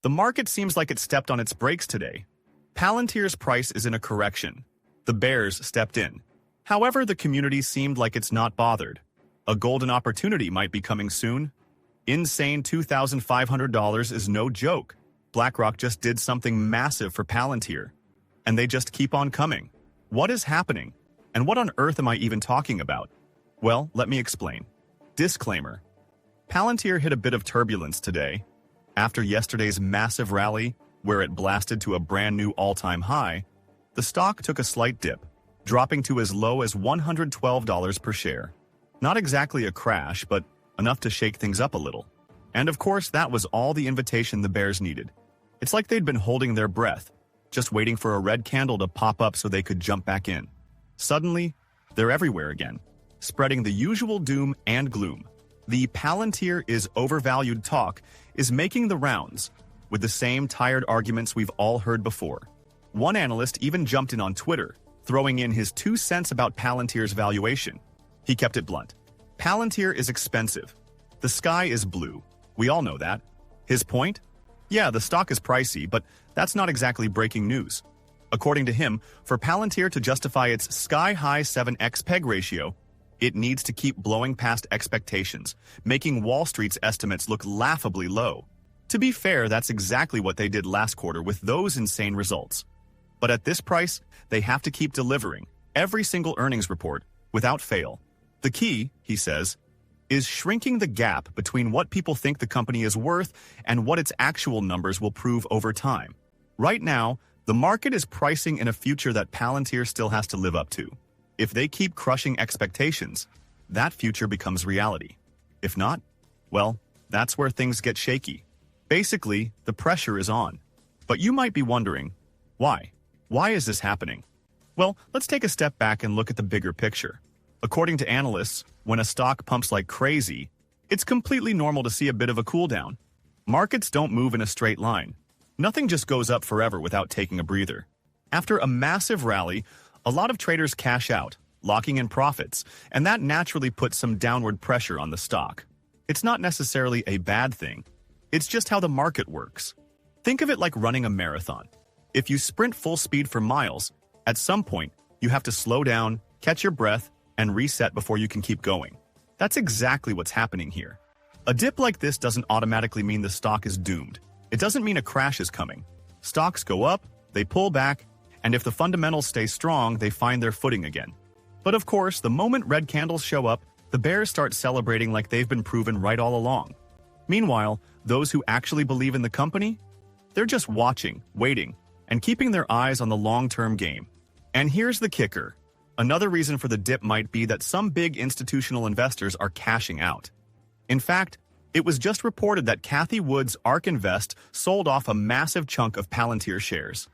The market seems like it stepped on its brakes today. Palantir's price is in a correction. The bears stepped in. However, the community seemed like it's not bothered. A golden opportunity might be coming soon. Insane $2,500 is no joke. Blackrock just did something massive for Palantir. And they just keep on coming. What is happening? And what on earth am I even talking about? Well, let me explain. Disclaimer. Palantir hit a bit of turbulence today. After yesterday's massive rally, where it blasted to a brand new all-time high, the stock took a slight dip, dropping to as low as $112 per share. Not exactly a crash, but enough to shake things up a little. And of course, that was all the invitation the bears needed. It's like they'd been holding their breath, just waiting for a red candle to pop up so they could jump back in. Suddenly, they're everywhere again, spreading the usual doom and gloom. The Palantir is overvalued talk is making the rounds, with the same tired arguments we've all heard before. One analyst even jumped in on Twitter, throwing in his 2 cents about Palantir's valuation. He kept it blunt. Palantir is expensive. The sky is blue. We all know that. His point? Yeah, the stock is pricey, but that's not exactly breaking news. According to him, for Palantir to justify its sky-high 7x PEG ratio, it needs to keep blowing past expectations, making Wall Street's estimates look laughably low. To be fair, that's exactly what they did last quarter with those insane results. But at this price, they have to keep delivering every single earnings report without fail. The key, he says, is shrinking the gap between what people think the company is worth and what its actual numbers will prove over time. Right now, the market is pricing in a future that Palantir still has to live up to. If they keep crushing expectations, that future becomes reality. If not, well, that's where things get shaky. Basically, the pressure is on. But you might be wondering, why? Why is this happening? Well, let's take a step back and look at the bigger picture. According to analysts, when a stock pumps like crazy, it's completely normal to see a bit of a cool down. Markets don't move in a straight line. Nothing just goes up forever without taking a breather. After a massive rally, a lot of traders cash out, locking in profits, and that naturally puts some downward pressure on the stock. It's not necessarily a bad thing. It's just how the market works. Think of it like running a marathon. If you sprint full speed for miles, at some point, you have to slow down, catch your breath, and reset before you can keep going. That's exactly what's happening here. A dip like this doesn't automatically mean the stock is doomed. It doesn't mean a crash is coming. Stocks go up, they pull back, and if the fundamentals stay strong, they find their footing again. But of course, the moment red candles show up, the bears start celebrating like they've been proven right all along. Meanwhile, those who actually believe in the company, they're just watching, waiting, and keeping their eyes on the long-term game. And here's the kicker. Another reason for the dip might be that some big institutional investors are cashing out. In fact, it was just reported that Cathie Wood's ARK Invest sold off a massive chunk of Palantir shares.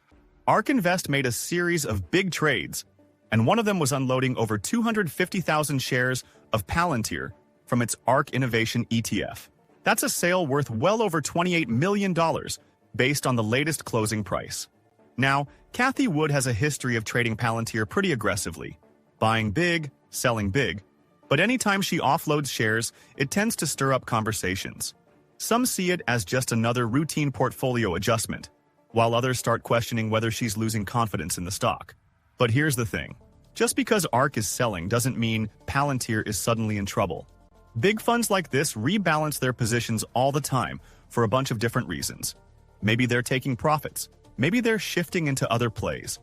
ARK Invest made a series of big trades, and one of them was unloading over 250,000 shares of Palantir from its ARK Innovation ETF. That's a sale worth well over $28 million based on the latest closing price. Now, Cathie Wood has a history of trading Palantir pretty aggressively, buying big, selling big, but anytime she offloads shares, it tends to stir up conversations. Some see it as just another routine portfolio adjustment, while others start questioning whether she's losing confidence in the stock. But here's the thing. Just because ARK is selling doesn't mean Palantir is suddenly in trouble. Big funds like this rebalance their positions all the time for a bunch of different reasons. Maybe they're taking profits. Maybe they're shifting into other plays.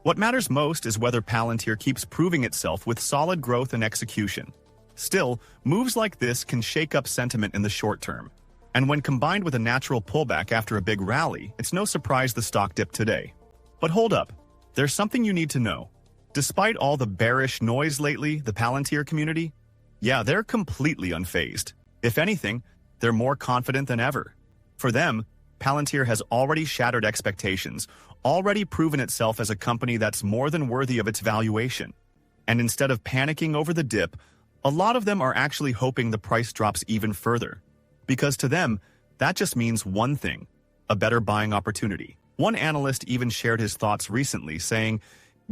What matters most is whether Palantir keeps proving itself with solid growth and execution. Still, moves like this can shake up sentiment in the short term. And when combined with a natural pullback after a big rally, it's no surprise the stock dipped today. But hold up, there's something you need to know. Despite all the bearish noise lately, the Palantir community, yeah, they're completely unfazed. If anything, they're more confident than ever. For them, Palantir has already shattered expectations, already proven itself as a company that's more than worthy of its valuation. And instead of panicking over the dip, a lot of them are actually hoping the price drops even further. Because to them, that just means one thing, a better buying opportunity. One analyst even shared his thoughts recently, saying,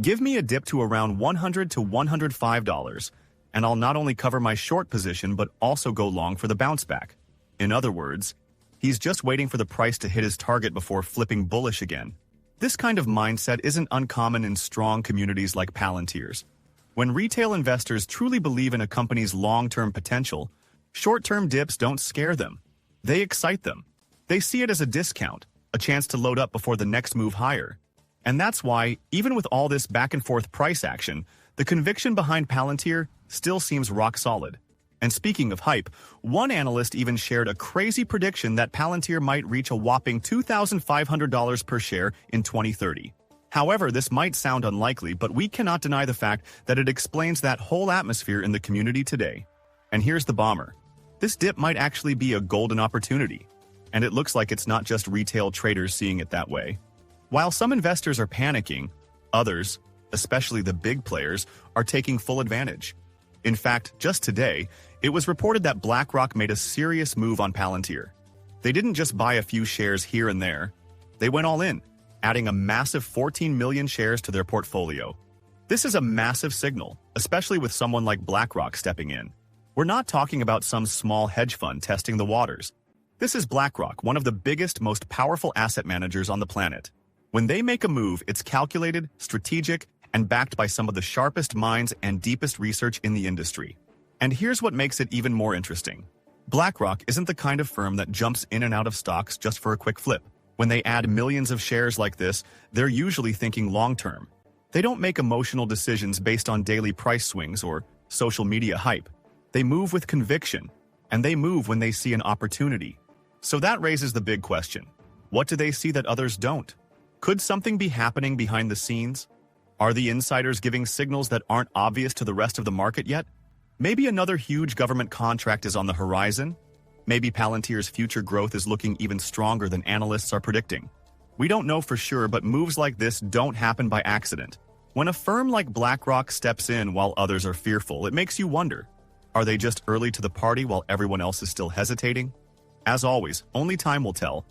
"Give me a dip to around $100 to $105, and I'll not only cover my short position but also go long for the bounce back." In other words, He's just waiting for the price to hit his target before flipping bullish again. This kind of mindset isn't uncommon in strong communities like Palantir's. When retail investors truly believe in a company's long-term potential, short-term dips don't scare them. They excite them. They see it as a discount, a chance to load up before the next move higher. And that's why, even with all this back-and-forth price action, the conviction behind Palantir still seems rock solid. And speaking of hype, one analyst even shared a crazy prediction that Palantir might reach a whopping $2,500 per share in 2030. However, this might sound unlikely, but we cannot deny the fact that it explains that whole atmosphere in the community today. And here's the bomber. This dip might actually be a golden opportunity. And it looks like it's not just retail traders seeing it that way. While some investors are panicking, others, especially the big players, are taking full advantage. In fact, just today, it was reported that Blackrock made a serious move on Palantir. They didn't just buy a few shares here and there. They went all in, adding a massive 14 million shares to their portfolio. This is a massive signal, especially with someone like Blackrock stepping in. We're not talking about some small hedge fund testing the waters. This is Blackrock, one of the biggest, most powerful asset managers on the planet. When they make a move, it's calculated, strategic, and backed by some of the sharpest minds and deepest research in the industry. And here's what makes it even more interesting. BlackRock isn't the kind of firm that jumps in and out of stocks just for a quick flip. When they add millions of shares like this, they're usually thinking long-term. They don't make emotional decisions based on daily price swings or social media hype. They move with conviction, and they move when they see an opportunity. So that raises the big question. What do they see that others don't? Could something be happening behind the scenes? Are the insiders giving signals that aren't obvious to the rest of the market yet? Maybe another huge government contract is on the horizon? Maybe Palantir's future growth is looking even stronger than analysts are predicting. We don't know for sure, but moves like this don't happen by accident. When a firm like BlackRock steps in while others are fearful, it makes you wonder, are they just early to the party while everyone else is still hesitating? As always, only time will tell.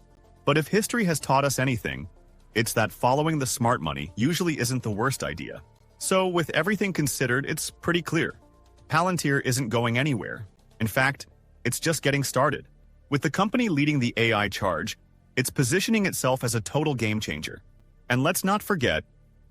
But if history has taught us anything, it's that following the smart money usually isn't the worst idea. So with everything considered, it's pretty clear. Palantir isn't going anywhere. In fact, it's just getting started. With the company leading the AI charge, it's positioning itself as a total game changer. And let's not forget,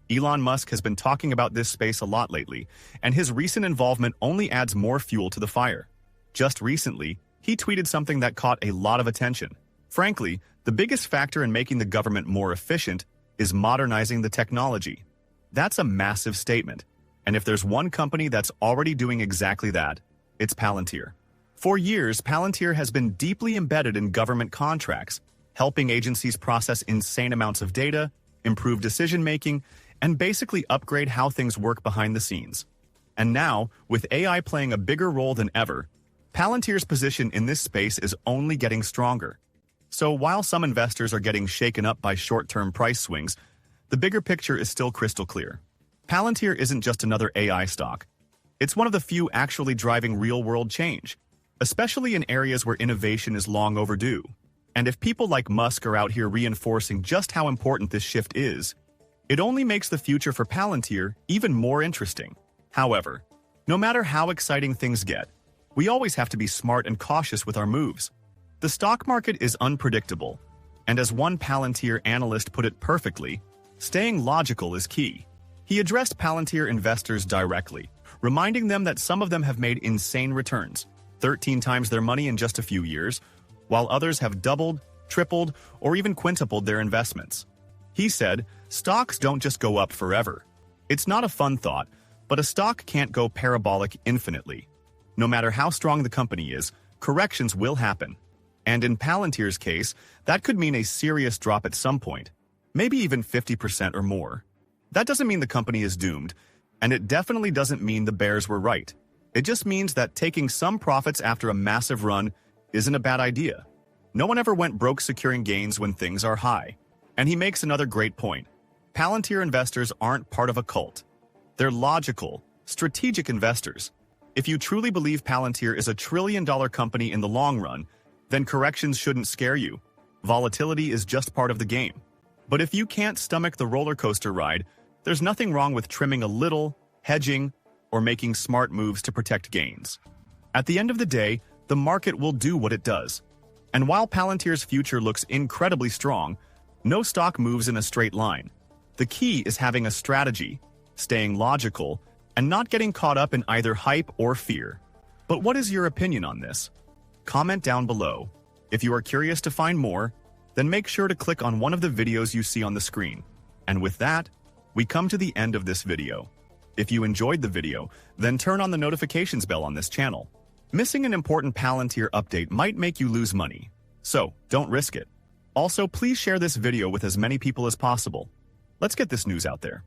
Elon Musk has been talking about this space a lot lately, and his recent involvement only adds more fuel to the fire. Just recently, he tweeted something that caught a lot of attention. Frankly, the biggest factor in making the government more efficient is modernizing the technology. That's a massive statement. And if there's one company that's already doing exactly that, it's Palantir. For years, Palantir has been deeply embedded in government contracts, helping agencies process insane amounts of data, improve decision-making, and basically upgrade how things work behind the scenes. And now, with AI playing a bigger role than ever, Palantir's position in this space is only getting stronger. So while some investors are getting shaken up by short-term price swings, the bigger picture is still crystal clear. Palantir isn't just another AI stock. It's one of the few actually driving real-world change, especially in areas where innovation is long overdue. And if people like Musk are out here reinforcing just how important this shift is, it only makes the future for Palantir even more interesting. However, no matter how exciting things get, we always have to be smart and cautious with our moves. The stock market is unpredictable, and as one Palantir analyst put it perfectly, staying logical is key. He addressed Palantir investors directly, reminding them that some of them have made insane returns, 13 times their money in just a few years, while others have doubled, tripled, or even quintupled their investments. He said, stocks don't just go up forever. It's not a fun thought, but a stock can't go parabolic infinitely. No matter how strong the company is, corrections will happen. And in Palantir's case, that could mean a serious drop at some point, maybe even 50% or more. That doesn't mean the company is doomed, and it definitely doesn't mean the bears were right. It just means that taking some profits after a massive run isn't a bad idea. No one ever went broke securing gains when things are high. And he makes another great point. Palantir investors aren't part of a cult. They're logical, strategic investors. If you truly believe Palantir is a trillion-dollar company in the long run, then corrections shouldn't scare you. Volatility is just part of the game. But if you can't stomach the roller coaster ride, there's nothing wrong with trimming a little, hedging, or making smart moves to protect gains. At the end of the day, the market will do what it does. And while Palantir's future looks incredibly strong, no stock moves in a straight line. The key is having a strategy, staying logical, and not getting caught up in either hype or fear. But what is your opinion on this? Comment down below. If you are curious to find more, then make sure to click on one of the videos you see on the screen. And with that, we come to the end of this video. If you enjoyed the video, then turn on the notifications bell on this channel. Missing an important Palantir update might make you lose money, so don't risk it. Also, please share this video with as many people as possible. Let's get this news out there.